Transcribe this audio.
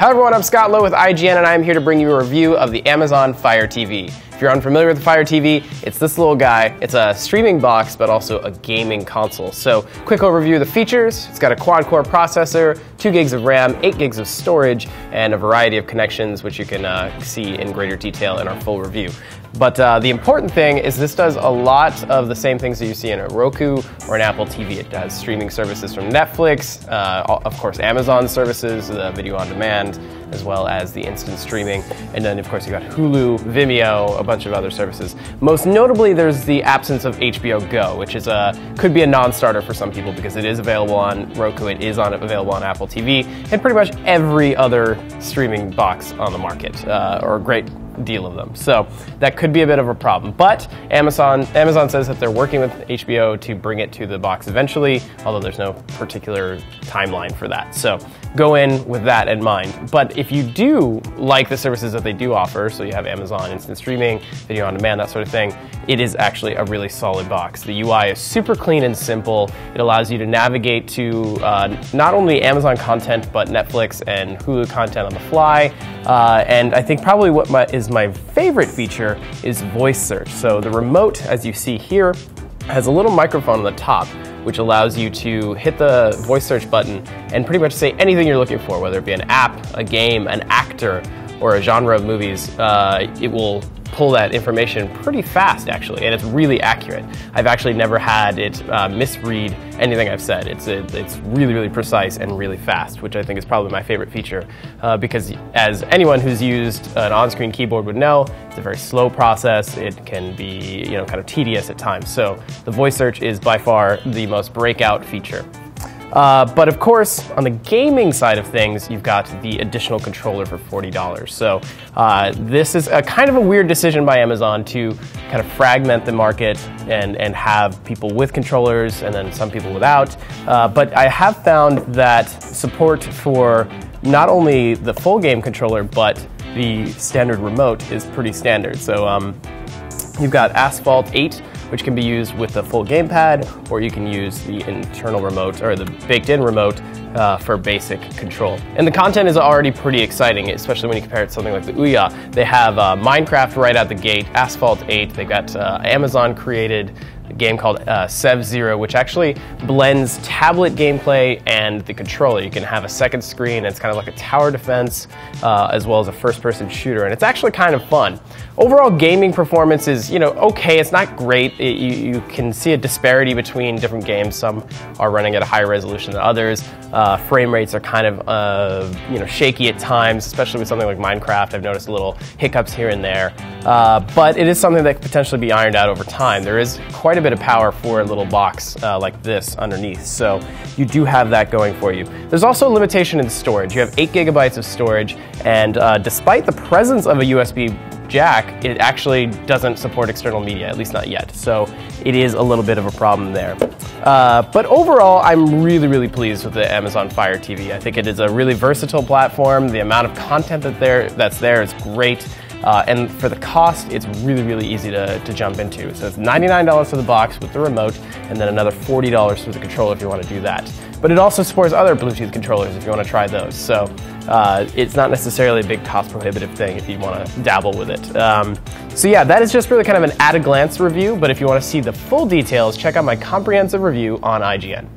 Hello everyone, I'm Scott Lowe with IGN and I'm here to bring you a review of the Amazon Fire TV. If you're unfamiliar with the Fire TV, it's this little guy. It's a streaming box, but also a gaming console. So, quick overview of the features. It's got a quad-core processor, 2 gigs of RAM, 8 gigs of storage, and a variety of connections, which you can see in greater detail in our full review. But the important thing is this does a lot of the same things that you see in a Roku or an Apple TV. It has streaming services from Netflix, of course Amazon services, video on demand, as well as the instant streaming. And then of course you got Hulu, Vimeo, a bunch of other services. Most notably there's the absence of HBO Go, which is could be a non-starter for some people because it is available on Roku, it is available on Apple TV, and pretty much every other streaming box on the market, or a great deal of them. So that could be a bit of a problem. But Amazon says that they're working with HBO to bring it to the box eventually, although there's no particular timeline for that. So go in with that in mind. But if you do like the services that they do offer, so you have Amazon Instant Streaming, video on demand, that sort of thing, it is actually a really solid box. The UI is super clean and simple. It allows you to navigate to not only Amazon content, but Netflix and Hulu content on the fly. And I think probably what is my favorite feature is voice search. So the remote, as you see here, has a little microphone on the top, which allows you to hit the voice search button and pretty much say anything you're looking for, whether it be an app, a game, an actor, or a genre of movies. It will pull that information pretty fast, actually, and it's really accurate. I've actually never had it misread anything I've said. It's really, really precise and really fast, which I think is probably my favorite feature, because as anyone who's used an on-screen keyboard would know, it's a very slow process. It can be, kind of tedious at times. So the voice search is by far the most breakout feature. But of course, on the gaming side of things, you've got the additional controller for $40. So this is a kind of a weird decision by Amazon to kind of fragment the market and have people with controllers and then some people without. But I have found that support for not only the full game controller, but the standard remote is pretty standard. So you've got Asphalt 8, which can be used with the full gamepad, or you can use the internal remote, or the baked-in remote, for basic control. And the content is already pretty exciting, especially when you compare it to something like the Ouya. They have Minecraft right out the gate, Asphalt 8, they've got Amazon-created a game called Civ Zero, which actually blends tablet gameplay and the controller. You can have a second screen, and it's kind of like a tower defense, as well as a first-person shooter, and it's actually kind of fun. Overall gaming performance is, okay, it's not great. You can see a disparity between different games. Some are running at a higher resolution than others. Frame rates are kind of, shaky at times, especially with something like Minecraft. I've noticed little hiccups here and there. But it is something that could potentially be ironed out over time. There is quite a bit of power for a little box like this underneath, so you do have that going for you. There's also a limitation in storage. You have 8 gigabytes of storage, and despite the presence of a USB jack, it actually doesn't support external media, at least not yet. So it is a little bit of a problem there. But overall, I'm really, really pleased with the Amazon Fire TV. I think it is a really versatile platform. The amount of content that's there is great. And for the cost, it's really, really easy to jump into. So it's $99 for the box with the remote, and then another $40 for the controller if you want to do that. But it also supports other Bluetooth controllers if you want to try those. So it's not necessarily a big cost-prohibitive thing if you want to dabble with it. So yeah, that is just really kind of an at-a-glance review, but if you want to see the full details, check out my comprehensive review on IGN.